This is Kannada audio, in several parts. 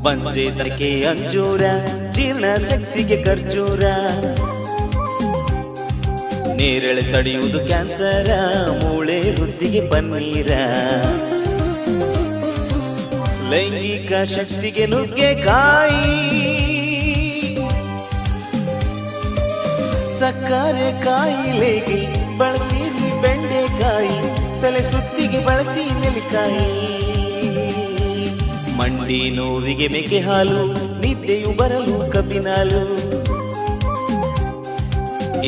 ಪಂಚೇತಕ್ಕೆ ಅಂಜೂರ, ಜೀರ್ಣ ಶಕ್ತಿಗೆ ಖರ್ಜೂರ, ನೇರಳೆ ತಡೆಯುವುದು ಕ್ಯಾನ್ಸರ, ಮೂಳೆ ವೃದ್ಧಿಗೆ ಪನ್ನೀರ, ಲೈಂಗಿಕ ಶಕ್ತಿಗೆ ನುಗ್ಗೆಕಾಯಿ, ಸಕ್ಕರೆ ಕಾಯಿಲೆಗೆ ಬಳಸಿ ಬೆಂಡೆಕಾಯಿ, ತಲೆ ಸುತ್ತಿಗೆ ಬಳಸಿ ನೆಲ್ಲಿಕಾಯಿ, ಮಂಡಿ ನೋವಿಗೆ ಮೇಕೆ ಹಾಲು, ನಿದ್ದೆಯು ಬರಲು ಕಬ್ಬಿನಾಲು,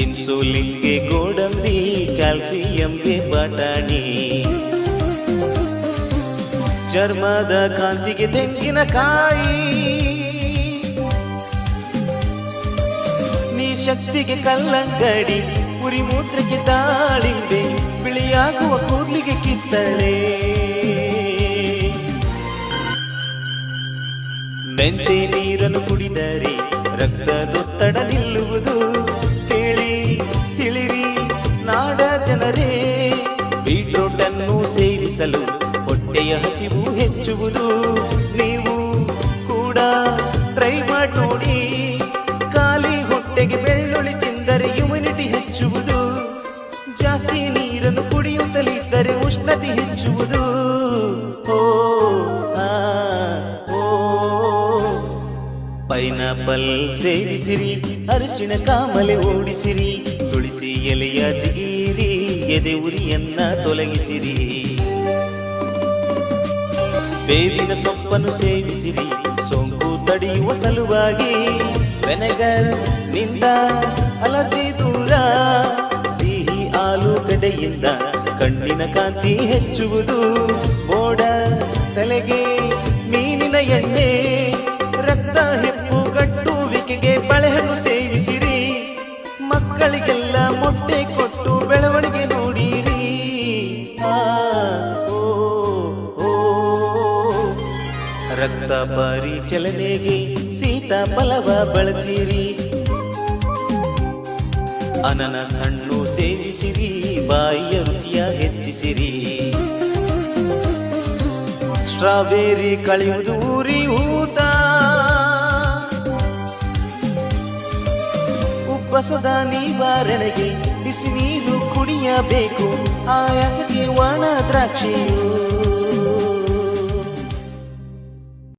ಇನ್ಸುಲಿನ್ಗೆ ಗೋಡಂಬಿ, ಕ್ಯಾಲ್ಸಿಯಂಗೆ ಬಟಾಣಿ, ಚರ್ಮದ ಕಾಂತಿಗೆ ತೆಂಗಿನಕಾಯಿ, ನೀ ಶಕ್ತಿಗೆ ಕಲ್ಲಂಗಡಿ, ಉರಿ ಮೂತ್ರಕ್ಕೆ ದಾಳಿಂಬೆ, ಬಿಳಿಯಾಗುವ ಕೂದಲಿಗೆ ಕಿತ್ತಳೆ, ಮೆಂತೆ ನೀರನ್ನು ಕುಡಿದರೆ ರಕ್ತದೊತ್ತಡ ನಿಲ್ಲುವುದು, ಕೇಳಿ ತಿಳಿರಿ ನಾಡ ಜನರೇ, ಬೀಟ್ರೂಟ್ ಅನ್ನು ಸೇವಿಸಲು ಹೊಟ್ಟೆಯ ಹಸಿವು ಹೆಚ್ಚುವುದು, ನೀವು ಕೂಡ ಟ್ರೈ ಮಾಡಿ ನೋಡಿ, ಖಾಲಿ ಹೊಟ್ಟೆಗೆ ಬೆಳ್ಳುಳ್ಳಿ ತಿಂದರೆ ಇಮ್ಯುನಿಟಿ ಹೆಚ್ಚುವುದು, ಜಾಸ್ತಿ ನೀರನ್ನು ಕುಡಿಯುತ್ತಲಿದ್ದರೆ ಉಷ್ಣತೆ ಹೆಚ್ಚುವುದು, ಪೈನಾಪಲ್ ಸೇವಿಸಿರಿ, ಅರಿಶಿಣ ಕಾಮಲೆ ಓಡಿಸಿರಿ, ತುಳಸಿ ಎಲೆಯ ಜಿಗೀರಿ, ಎದೆ ಉರಿಯನ್ನ ತೊಲಗಿಸಿರಿ, ಬೇವಿನ ಸೊಪ್ಪನ್ನು ಸೇವಿಸಿರಿ, ಸೋಂಕು ತಡೆಯುವ ಸಲುವಾಗಿ, ವೆನೆಗರ್ ನಿಂದ ಅಲರ್ಜಿ ದೂರ, ಸಿಹಿ ಆಲೂಗಡ್ಡೆಯಿಂದ ಕಣ್ಣಿನ ಕಾಂತಿ ಹೆಚ್ಚುವುದು, ಮೋಡ ತಲೆಗೆ ಮೀನಿನ ಎಣ್ಣೆ, ರಕ್ತ ಹೆಪ್ಪುಗಟ್ಟುವಿಕೆಗೆ ಬಳೆಹಣ್ಣು ಸೇವಿಸಿರಿ, ಮಕ್ಕಳಿಗೆಲ್ಲ ಮೊಟ್ಟೆ ಕೊಟ್ಟು ಬೆಳವಣಿಗೆ ನೋಡಿರಿ, ರಕ್ತ ಪರಿಚಲನೆಗೆ ಸೀತಾಫಲವ ಬಳಸಿರಿ, ಅನನಸ್ ಹಣ್ಣು ಸೇವಿಸಿರಿ, ಬಾಯಿಯ ರುಚಿಯ ಹೆಚ್ಚಿಸಿರಿ, ಸ್ಟ್ರಾಬೆರಿ ಕಳೆಯುವುದು ಉರಿ ಊತ, ಉಬ್ಬಸದ ನಿವಾರಣೆಗೆ ಬಿಸಿ ನೀರು ಕುಡಿಯಬೇಕು, ಆಯಾಸಕ್ಕೆ ಒಣ ದ್ರಾಕ್ಷಿಯು,